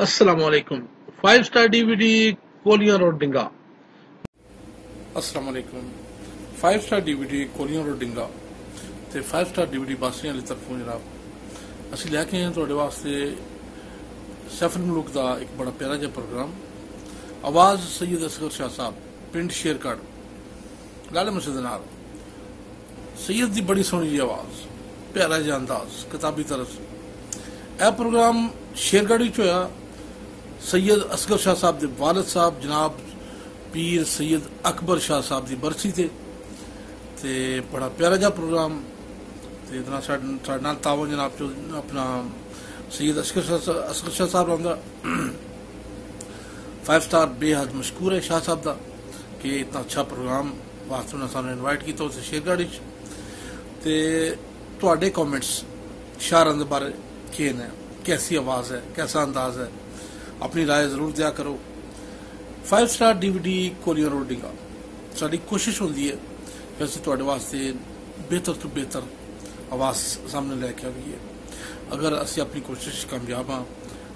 السلام علیکم 5 star D وی D کولیاں road ڈنگا السلام علیکم 5 سٹار ڈی وی ڈی کولیاں روڈ ڈنگا تے 5 سٹار ڈی وی ڈی باسریاں والی طرفوں جناب اسی لے کے ہیں تھوڑے واسطے سیف الملوک دا ایک بڑا پیارا جہا پروگرام آواز سید اصغر شاہ صاحب پنڈ شیرکڑ لالے مسجد نال سید دی بڑی سونی جی آواز پیارا جہا انداز کتابی طرز اے پروگرام شیرگڑھ وچ ہویا سید اصغر شاہ صاحب دے والد صاحب جناب پیر سید اکبر شاہ صاحب دی برسی تے بڑا پیارا جا پروگرام تے اتنا ساڈے نال تعاون جناب جو اپنا سید اصغر شاہ صاحب رہندا 5 سٹار بے حد مشکور ہے شاہ صاحب دا کہ اتنا اچھا پروگرام واسطے انہاں سانوں انوائٹ کیتا اسے شیرگڑھ وچ تے تواڈے کامنٹس شاعراں دے بارے کیا نے کیسی آواز ہے کیسا انداز ہے اپنی رائے ضرور دیا کرو 5 سٹار ڈی وی ڈی کولیاں روڈ ڈنگا ساری کوشش ہوتی ہے کہ اسی تواڈے واسطے بہتر تو بہتر آواز سامنے لے کے آئیے اگر اسی اپنی کوشش کامیاب ہاں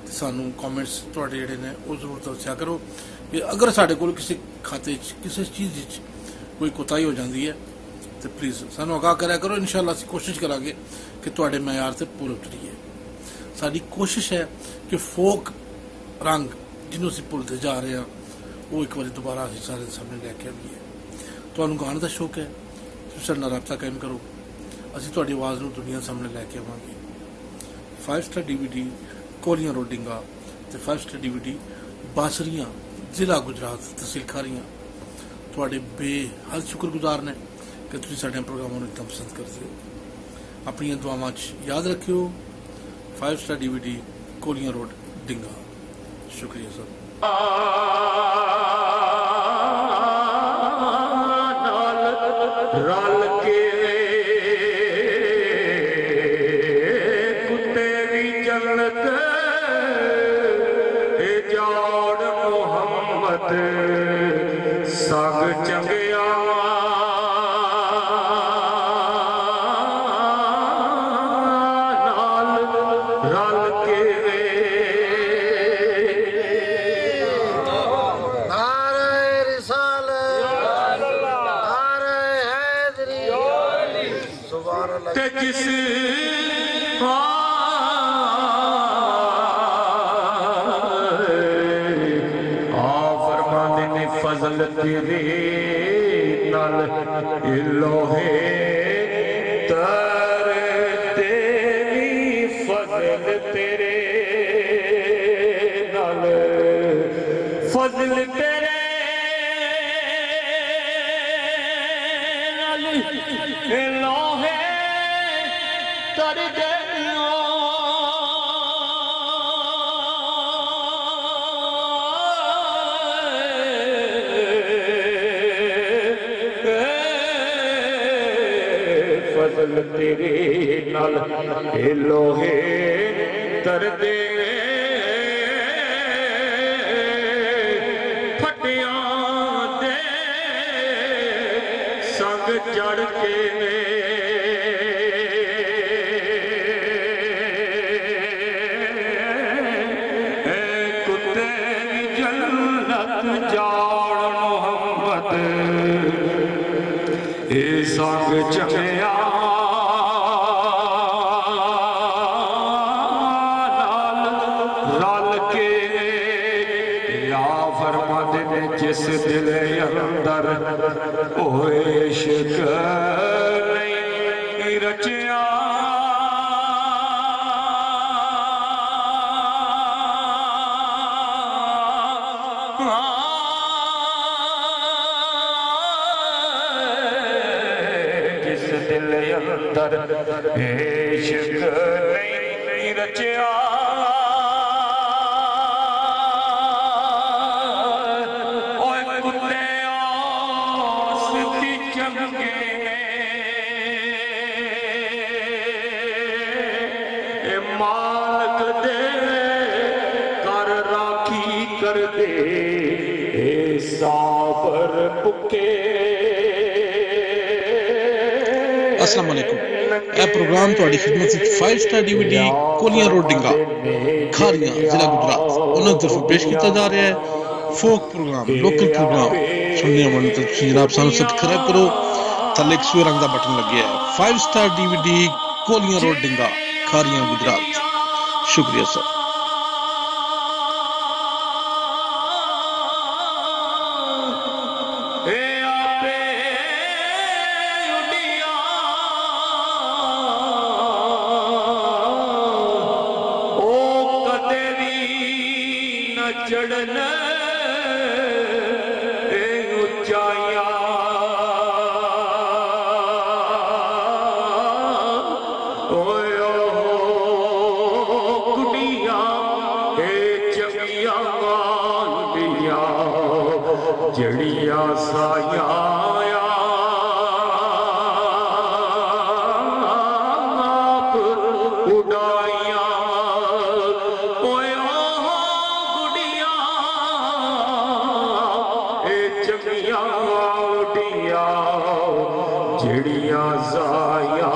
تو سانوں کامنٹس تواڈے جڑے نے وہ ضرور دسیا کرو کہ اگر ساڈے کول کسی کھاتے کسی چیز کوئی کوتاہی ہو جاتی ہے تو پلیز سانوں آگاہ کریا کرو انشاءاللہ اسی کوشش کرا گے کہ تواڈے معیار سے پورے اتریے ساری کوشش ہے کہ فوک رنگ جنہوں سے بھولتے جا رہے ہیں وہ ایک بار دوبارہ اسی سارے سامنے لے کے آئیے تمہیں گانے کا شوق ہے تم سارے رابطہ قائم کرو اسی تواڈی آواز نو دنیا سامنے لے کے آواں گے 5 سٹار ڈی وی ڈی کولیاں روڈ ڈنگا تے 5 سٹار ڈی وی ڈی باسریاں ضلع گجرات تحصیل کھاریاں تواڈے بے حد شکر گزار نے کہ تسی ساڈے پروگراموں نو اتنا پسند کرتے ہو اپنی دعاواں یاد رکھیو 5 سٹار ڈی وی ڈی کولیاں روڈ ڈنگا شکریہ سر رل کے کتے دی جنت جاڑ محمد سگ چنگیا جس فرمانے نے فضل تیرے نال لوہے تر تیری فضل تیرے نال فضل تیرے نال لوہے تر دنیا فضل تیرے نال لوہے تر دے پھٹیاں دے سنگ چڑھ کے جاڑ محمد اے سنگ چمیا رل کے یا فرماتے نے جس دل اندر اوے عشق نہیں رچیا دل اندر عشق نہیں رچیا اوے کتے آس دی چمکے اے مالک دے کر راکھی کر دے اے صابر پکے السلام علیکم ਇਹ ਪ੍ਰੋਗਰਾਮ ਤੁਹਾਡੀ ਖidmat ਵਿੱਚ 5 ਸਟਾਰ DVD ਕੋਲੀਆਂ ਰੋਡ ਡਿੰਗਾ ਖਾਰੀਆਂ ਜ਼ਿਲ੍ਹਾ ਗੁਜਰਾਤ ਉਹਨਾਂ ਦੀ ਤਰਫੋਂ ਪੇਸ਼ ਕੀਤਾ ਜਾ ਰਿਹਾ ਹੈ ਫੋਕ ਪ੍ਰੋਗਰਾਮ ਲੋਕਲ ਪ੍ਰੋਗਰਾਮ ਸੁਣਨੇ ਵਾਲੇ ਤਾਂ ਤੁਸੀਂ ਜਨਾਬ ਸਾਨੂੰ ਸਬਸਕ੍ਰਾਈਬ ਕਰੋ ਥੱਲੇ ਇੱਕ ਸੂਏ ਰੰਗ ਦਾ ਬਟਨ ਲੱਗਿਆ ਹੈ 5 ਸਟਾਰ DVD ਕੋਲੀਆਂ ਰੋਡ ਡਿੰਗਾ ਖਾਰੀਆਂ ਗੁਜਰਾਤ شکریہ سر جڑیا سایا آپ اڈایا گڑیا اے چمیا اڈیا جڑیا سایا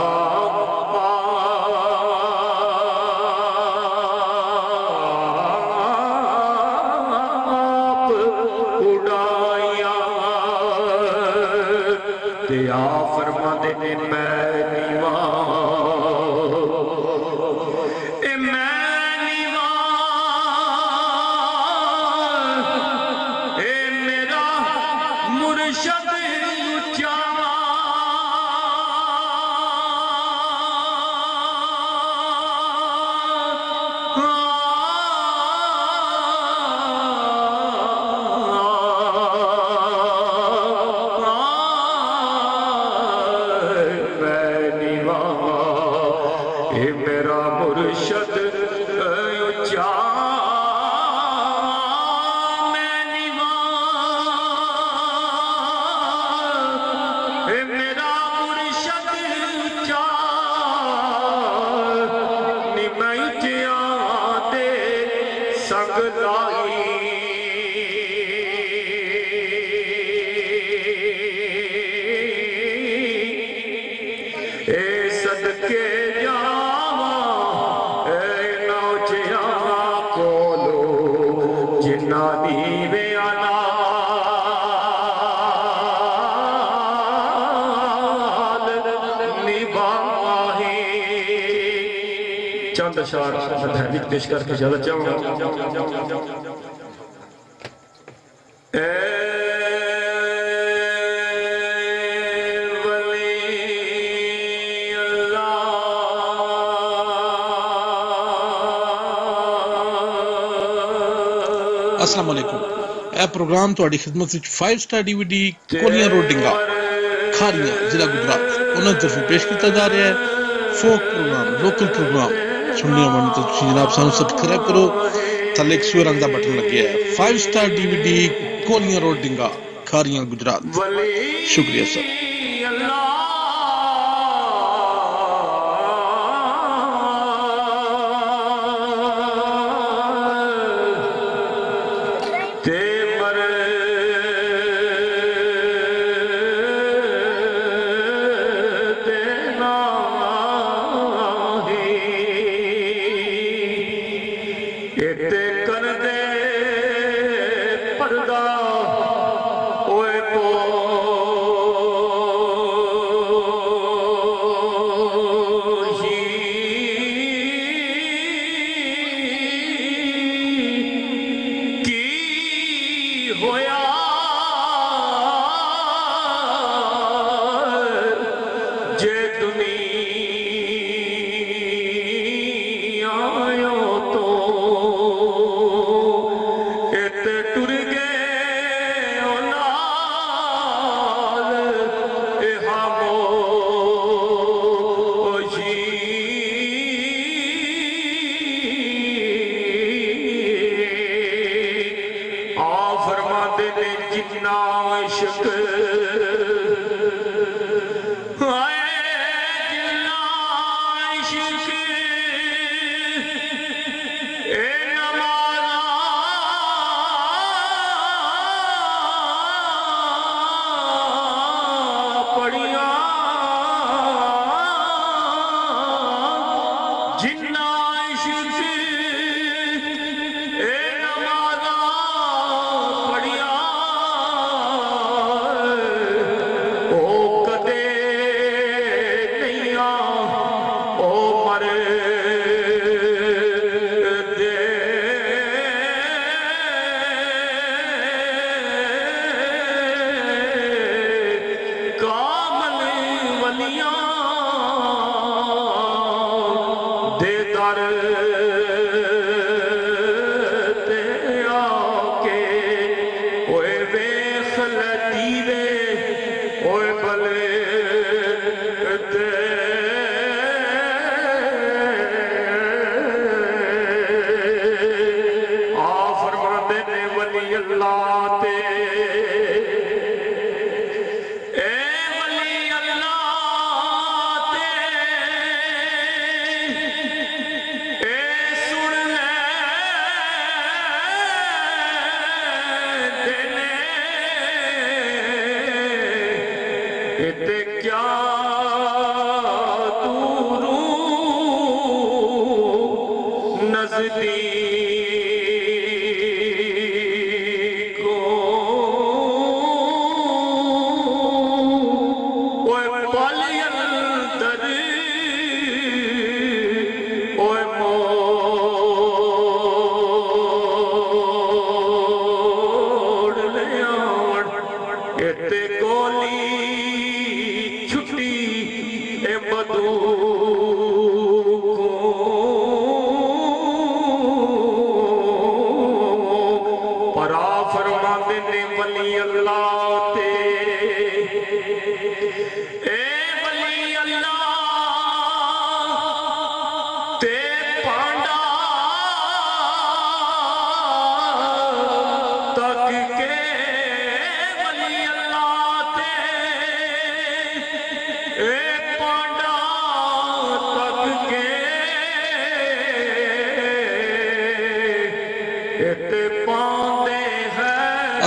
فرما دے میرا مرشد اونچا میرا مرشد اونچا میں نیواں میرا مرشد اونچا میں جیا دے سنگ لائی اے صدقے چند اشعار تحریک پیش کر کے اجازت چاہوں گا اے ولی اللہ السلام علیکم ਇਹ ਪ੍ਰੋਗਰਾਮ ਤੁਹਾਡੀ ਖidmat ਵਿੱਚ 5 ਸਟਾਰ DVD ਕੋਲੀਆਂ ਰੋਡ ਡਿੰਗਾ ਖਾਰੀਆਂ ਜ਼ਿਲ੍ਹਾ ਗੁਜਰਾਤ ਉਹਨਾਂ ਦੀ ਤਰਫੋਂ ਪੇਸ਼ ਕੀਤਾ ਜਾ ਰਿਹਾ ਹੈ ਫੋਕ ਪ੍ਰੋਗਰਾਮ ਲੋਕਲ ਪ੍ਰੋਗਰਾਮ ਸੁਣਨੇ ਵਾਲੇ ਤਾਂ ਤੁਸੀਂ ਜਨਾਬ ਸਾਨੂੰ ਸਬਸਕ੍ਰਾਈਬ ਕਰੋ ਥੱਲੇ ਇੱਕ ਸੂਏ ਰੰਗ ਦਾ ਬਟਨ ਲੱਗਿਆ ਹੈ 5 ਸਟਾਰ DVD ਕੋਲੀਆਂ ਰੋਡ ਡਿੰਗਾ ਖਾਰੀਆਂ ਗੁਜਰਾਤ ਸ਼ੁਕਰੀਆ ਸਰ تو اللہ تے اے ولی اللہ تے اے سن لے دینے تے کیا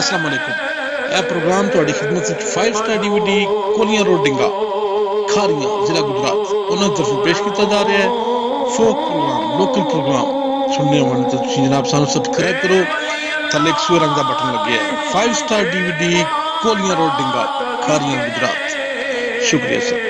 السلام علیکم یہ پروگرام تہاڈی خدمت وچ 5 سٹار ڈی وی ڈی کولیاں روڈ ڈنگا کھاریاں ضلع گجرات انہاں طرف پیش کیتا جا رہا ہے فوک پروگرام لوکل پروگرام سننے ہون تے تسی جناب سانو سبسکرائب کرو تھلے ایک سوئے رنگ دا بٹن لگیا ہے 5 سٹار ڈی وی ڈی کولیاں روڈ ڈنگا کھاریاں گجرات شکریہ سر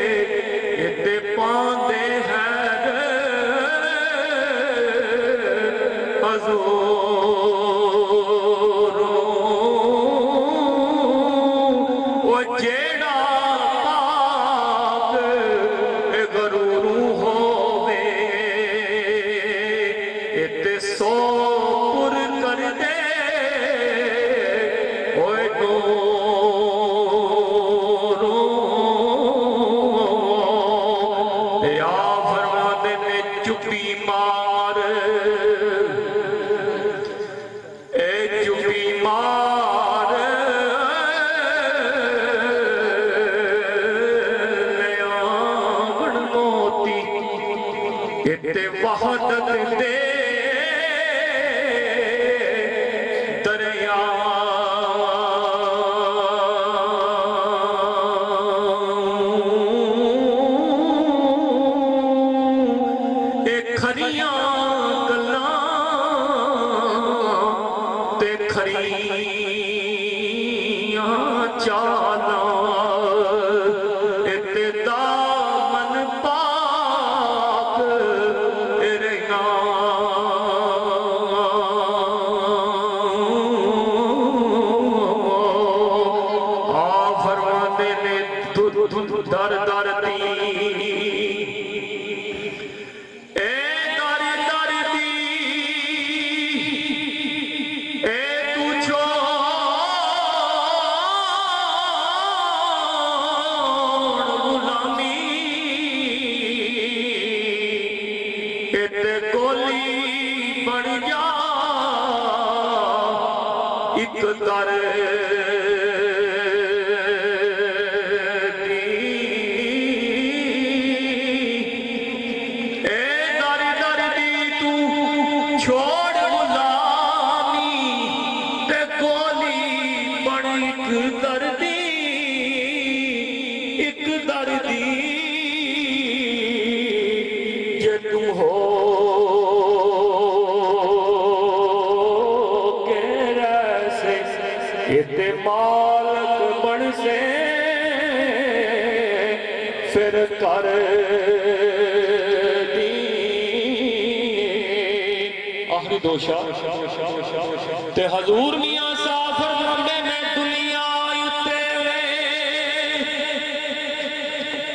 تے حضور میاں سافر فرماندے نے دنیا اتے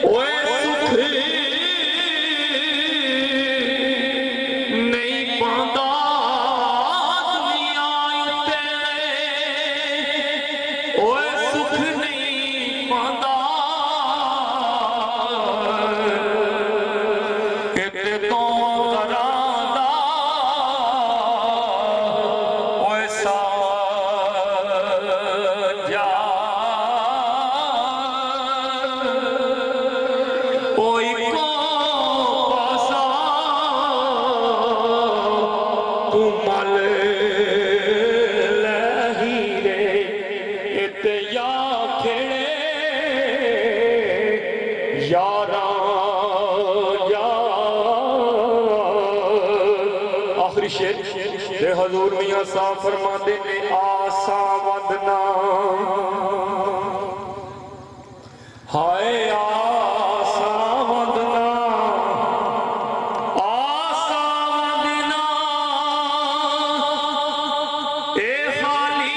اوے سکھ نہیں پاندا دنیا اتے اوے سکھ نہیں پاندا کتے تو کراں دا اوے سا مل لہیرے اتیا کھڑے یاراں آخری شعر تے حضور میاں صاحب فرماندے نے آساں ودنا ہائے آساں ودنا اے خالی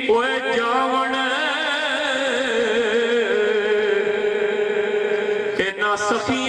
اوے جاون سخی